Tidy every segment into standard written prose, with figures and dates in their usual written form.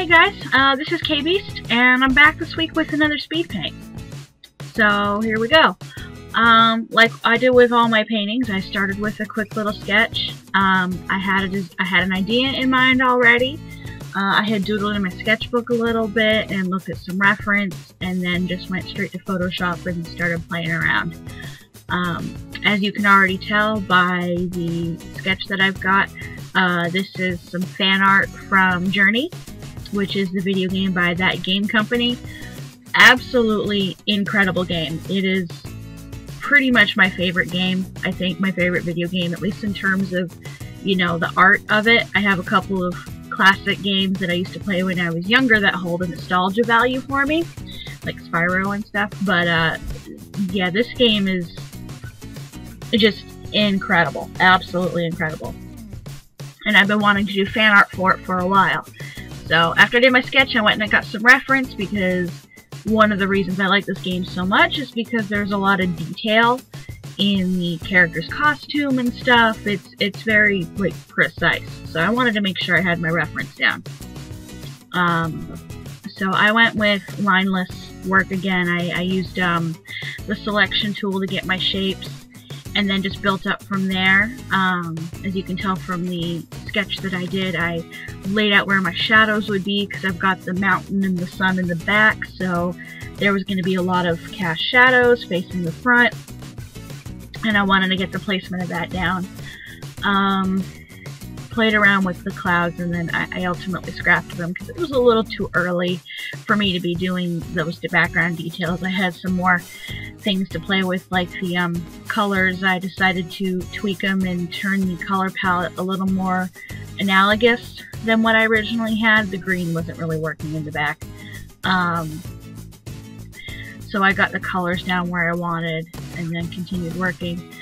Hey guys, this is K-Beast, and I'm back this week with another speed paint. So here we go. Like I did with all my paintings, I started with a quick little sketch. I had an idea in mind already. I had doodled in my sketchbook a little bit and looked at some reference, and then just went straight to Photoshop and started playing around. As you can already tell by the sketch that I've got, this is some fan art from Journey, which is the video game by That Game Company. Absolutely incredible game. It is pretty much my favorite game. I think my favorite video game, at least in terms of, you know, the art of it. I have a couple of classic games that I used to play when I was younger that hold a nostalgia value for me, like Spyro and stuff. But yeah, this game is just incredible. Absolutely incredible. And I've been wanting to do fan art for it for a while. So after I did my sketch, I went and I got some reference, because one of the reasons I like this game so much is because there's a lot of detail in the character's costume and stuff. It's very, like, precise. So I wanted to make sure I had my reference down. So I went with lineless work again. I used the selection tool to get my shapes, and then just built up from there. As you can tell from the sketch that I did, I laid out where my shadows would be, because I've got the mountain and the sun in the back, so there was going to be a lot of cast shadows facing the front, and I wanted to get the placement of that down. Played around with the clouds, and then I ultimately scrapped them because it was a little too early for me to be doing those background details. I had some more things to play with, like the colors. I decided to tweak them and turn the color palette a little more analogous than what I originally had. The green wasn't really working in the back. So I got the colors down where I wanted, and then continued working.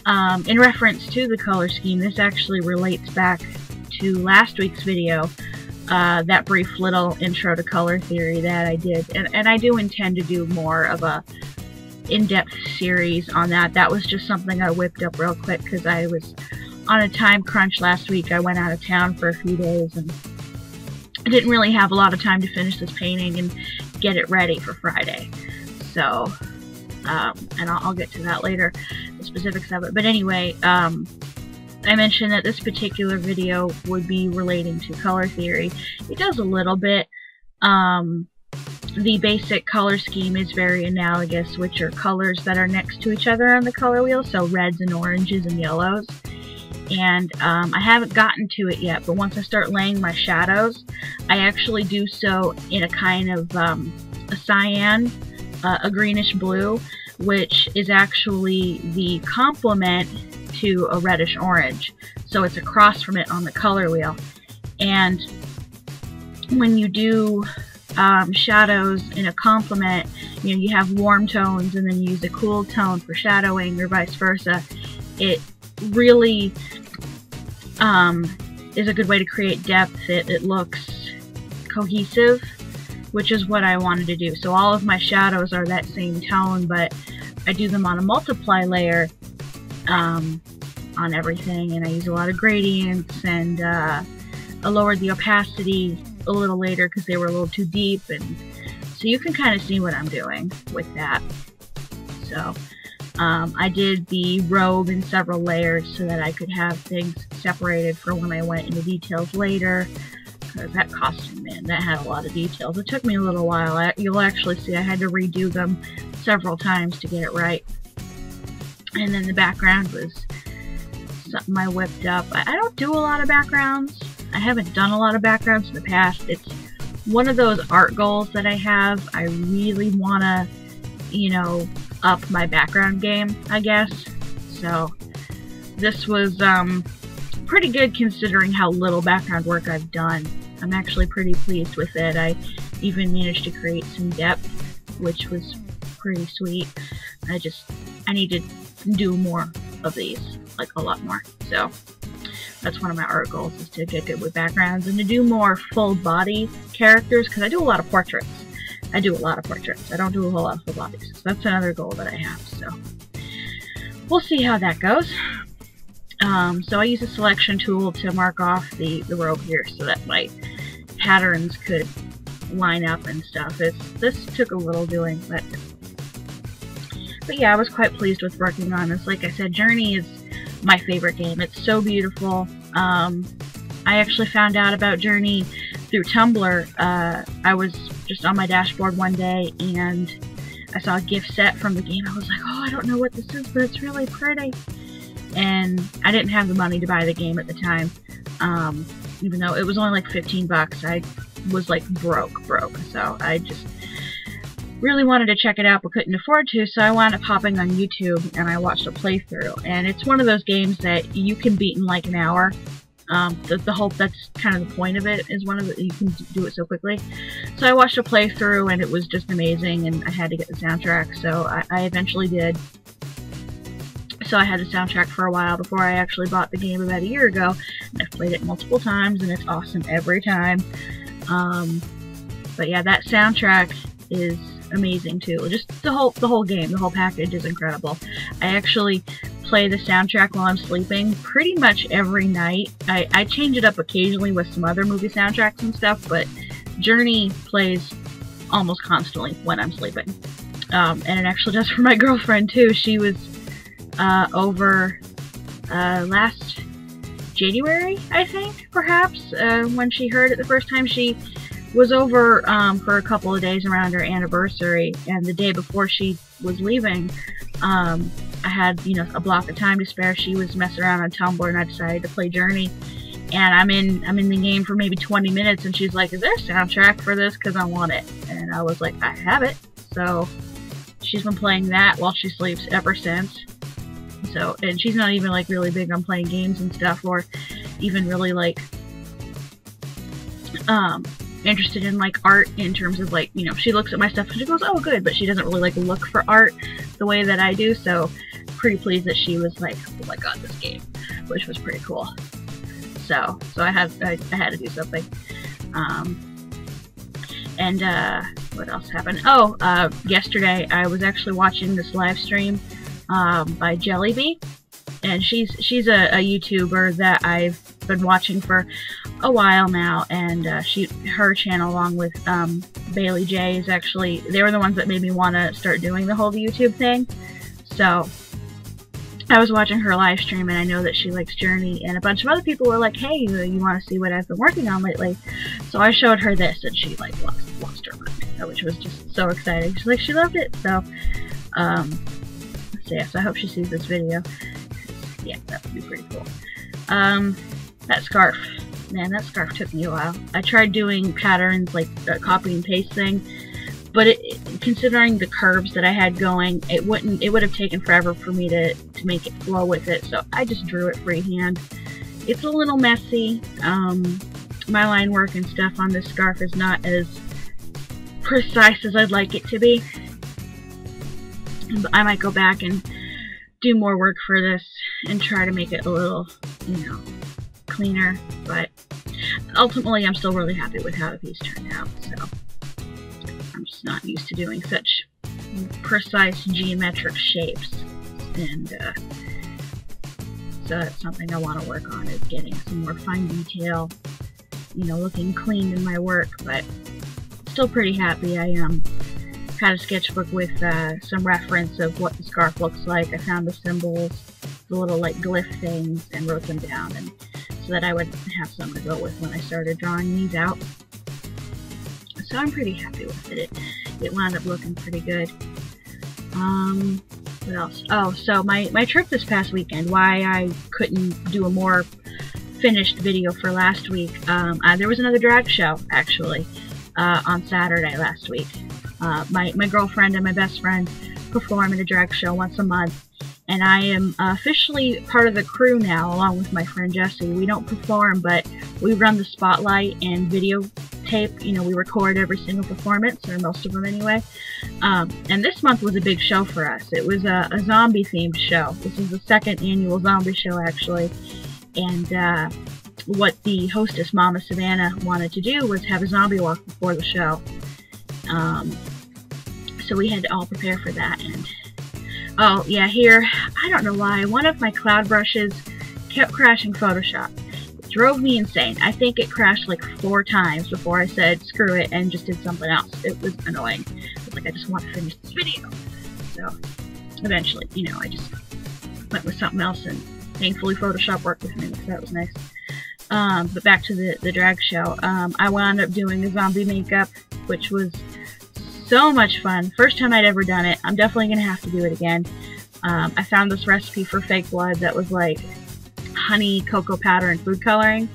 In reference to the color scheme, this actually relates back to last week's video, that brief little intro to color theory that I did, and I do intend to do more of a in-depth series on that. That was just something I whipped up real quick because I was on a time crunch last week. I went out of town for a few days, and I didn't really have a lot of time to finish this painting and get it ready for Friday. So, and I'll get to that later, the specifics of it. But anyway, I mentioned that this particular video would be relating to color theory. It does a little bit. The basic color scheme is very analogous, which are colors that are next to each other on the color wheel, so reds and oranges and yellows. And I haven't gotten to it yet, but once I start laying my shadows, I actually do so in a kind of a cyan, a greenish blue, which is actually the complement to a reddish orange. So it's across from it on the color wheel. And when you do shadows in a complement, you know, you have warm tones and then you use a cool tone for shadowing, or vice versa. It really is a good way to create depth. It looks cohesive, which is what I wanted to do. So all of my shadows are that same tone, but I do them on a multiply layer on everything, and I use a lot of gradients, and I lowered the opacity a little later because they were a little too deep, and so you can kind of see what I'm doing with that. So I did the robe in several layers so that I could have things separated for when I went into details later. That costume, man, that had a lot of details. It took me a little while. You'll actually see I had to redo them several times to get it right. And then the background was something I whipped up. I don't do a lot of backgrounds. I haven't done a lot of backgrounds in the past. It's one of those art goals that I have. I really want to, you know, up my background game, I guess. So this was pretty good considering how little background work I've done. I'm actually pretty pleased with it. I even managed to create some depth, which was pretty sweet. I need to do more of these, like a lot more. So that's one of my art goals, is to get good with backgrounds and to do more full body characters, because I do a lot of portraits. I don't do a whole lot of full bodies. So that's another goal that I have. So we'll see how that goes. So I use a selection tool to mark off the robe here so that my patterns could line up and stuff. This took a little doing, but yeah, I was quite pleased with working on this. Like I said, Journey is my favorite game. It's so beautiful. I actually found out about Journey through Tumblr. I was just on my dashboard one day and I saw a gift set from the game. I was like, oh, I don't know what this is, but it's really pretty. And I didn't have the money to buy the game at the time, even though it was only like 15 bucks. I was like broke. So I just really wanted to check it out, but couldn't afford to. So I wound up hopping on YouTube and I watched a playthrough. And it's one of those games that you can beat in like an hour. That's kind of the point of it, is you can do it so quickly. So I watched a playthrough and it was just amazing, and I had to get the soundtrack, so I eventually did. So I had the soundtrack for a while before I actually bought the game about a year ago, and I've played it multiple times and it's awesome every time. But yeah, that soundtrack is amazing too. Just the whole game, the whole package is incredible. I actually play the soundtrack while I'm sleeping pretty much every night. I change it up occasionally with some other movie soundtracks and stuff, but Journey plays almost constantly when I'm sleeping. And it actually does for my girlfriend too. She was over last January, I think, perhaps, when she heard it the first time. She was over for a couple of days around her anniversary, and the day before she was leaving, I had, you know, a block of time to spare. She was messing around on Tumblr, and I decided to play Journey. And I'm in the game for maybe 20 minutes, and she's like, "Is there a soundtrack for this? Because I want it." And I was like, "I have it." So she's been playing that while she sleeps ever since. So, and she's not even like really big on playing games and stuff, or even really like interested in like art in terms of like, you know, she looks at my stuff and she goes, "Oh, good," but she doesn't really like look for art the way that I do. So pretty pleased that she was like, "Oh my god, this game," which was pretty cool. So I had to do something. What else happened? Oh, yesterday I was actually watching this live stream by Jellybee, and she's a YouTuber that I've been watching for a while now, and her channel, along with Bailey J, is actually, they were the ones that made me want to start doing the whole YouTube thing. So I was watching her live stream, and I know that she likes Journey, and a bunch of other people were like, "Hey, you want to see what I've been working on lately?" So I showed her this, and she like lost her mind, which was just so exciting. She's like, she loved it. So yeah, so I hope she sees this video. Yeah, that would be pretty cool. That scarf. Man, that scarf took me a while. I tried doing patterns, like a copy and paste thing, but considering the curves that I had going, it would have taken forever for me to make it flow with it, so I just drew it freehand. It's a little messy. My line work and stuff on this scarf is not as precise as I'd like it to be. But I might go back and do more work for this and try to make it a little, you know, cleaner, but ultimately I'm still really happy with how the piece turned out. So I'm just not used to doing such precise geometric shapes, and so that's something I want to work on, is getting some more fine detail, you know, looking clean in my work. But still pretty happy. I had a sketchbook with some reference of what the scarf looks like. I found the symbols, the little like glyph things, and wrote them down, and so that I would have something to go with when I started drawing these out. So I'm pretty happy with it. It wound up looking pretty good. What else? Oh, so my trip this past weekend, why I couldn't do a more finished video for last week, there was another drag show, actually, on Saturday last week. My girlfriend and my best friend perform in a drag show once a month, and I am officially part of the crew now, along with my friend Jessie. We don't perform, but we run the spotlight and videotape. You know, we record every single performance, or most of them anyway. And this month was a big show for us. It was a zombie-themed show. This is the second annual zombie show, actually. And what the hostess, Mama Savannah, wanted to do was have a zombie walk before the show. So we had to all prepare for that. And oh yeah, here, I don't know why, one of my cloud brushes kept crashing Photoshop. drove me insane. I think it crashed like 4 times before I said screw it and just did something else. It was annoying. I was like, I just want to finish this video. So eventually, you know, I just went with something else, and thankfully Photoshop worked with me, so that was nice. But back to the drag show. I wound up doing the zombie makeup, which was so much fun. First time I'd ever done it. I'm definitely going to have to do it again. I found this recipe for fake blood that was like honey, cocoa powder, and food coloring.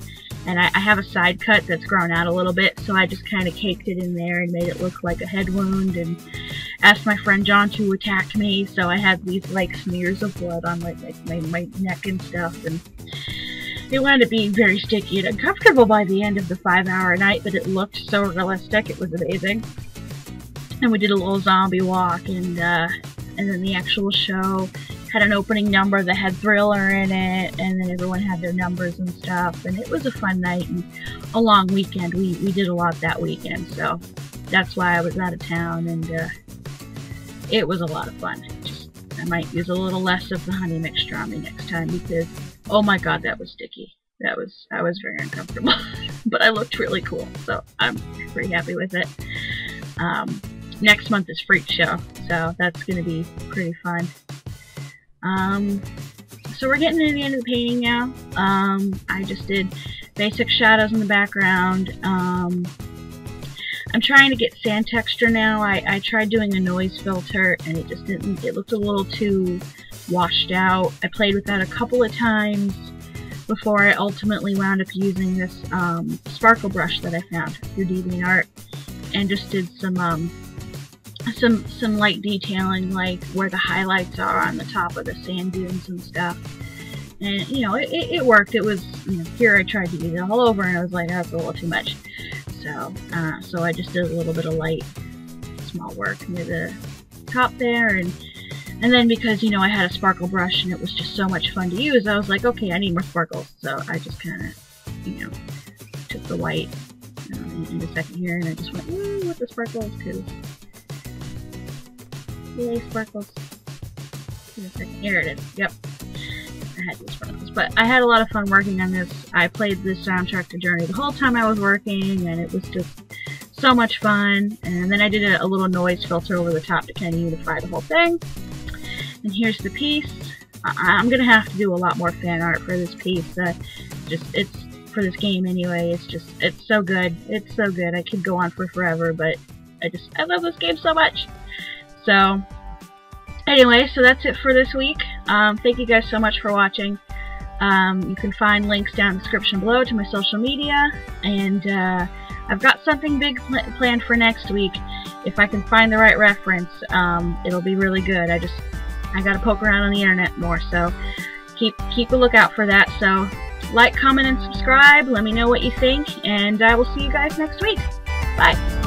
And I have a side cut that's grown out a little bit, so I just kind of caked it in there and made it look like a head wound, and asked my friend John to attack me, so I had these like smears of blood on my neck and stuff, and it wound up being very sticky and uncomfortable by the end of the 5-hour night, but it looked so realistic. It was amazing. And we did a little zombie walk, and then the actual show had an opening number that had Thriller in it, and then everyone had their numbers and stuff, and it was a fun night and a long weekend. We did a lot that weekend, so that's why I was out of town, and it was a lot of fun. Just, I might use a little less of the honey mixture on me next time, because oh my god, that was sticky. I was very uncomfortable, but I looked really cool, so I'm pretty happy with it. Next month is Freak Show, so that's going to be pretty fun. So we're getting to the end of the painting now. I just did basic shadows in the background. I'm trying to get sand texture now. I tried doing a noise filter, and it just didn't, it looked a little too washed out. I played with that a couple of times before I ultimately wound up using this sparkle brush that I found through DeviantArt, and just did some light detailing, like where the highlights are on the top of the sand dunes and stuff. And you know, it worked. It was, you know, here I tried to use it all over, and I was like, that's a little too much. So so I just did a little bit of light, small work near the top there, and then because, you know, I had a sparkle brush and it was just so much fun to use, I was like, okay, I need more sparkles. So I just kind of, you know, took the white in a second here, and I just went, ooh, with the sparkles, because yay, sparkles. In a second. Here it is. Yep. I had these sparkles. But I had a lot of fun working on this. I played this soundtrack to Journey the whole time I was working, and it was just so much fun. And then I did a little noise filter over the top to kind of unify the whole thing. And here's the piece. I'm going to have to do a lot more fan art for this piece. It's for this game anyway. It's so good. It's so good. I could go on for forever, but I love this game so much. So, anyway, so that's it for this week. Thank you guys so much for watching. You can find links down in the description below to my social media, and I've got something big planned for next week. If I can find the right reference, it'll be really good. I gotta poke around on the internet more, so keep a lookout for that. So, like, comment, and subscribe. Let me know what you think, and I will see you guys next week. Bye!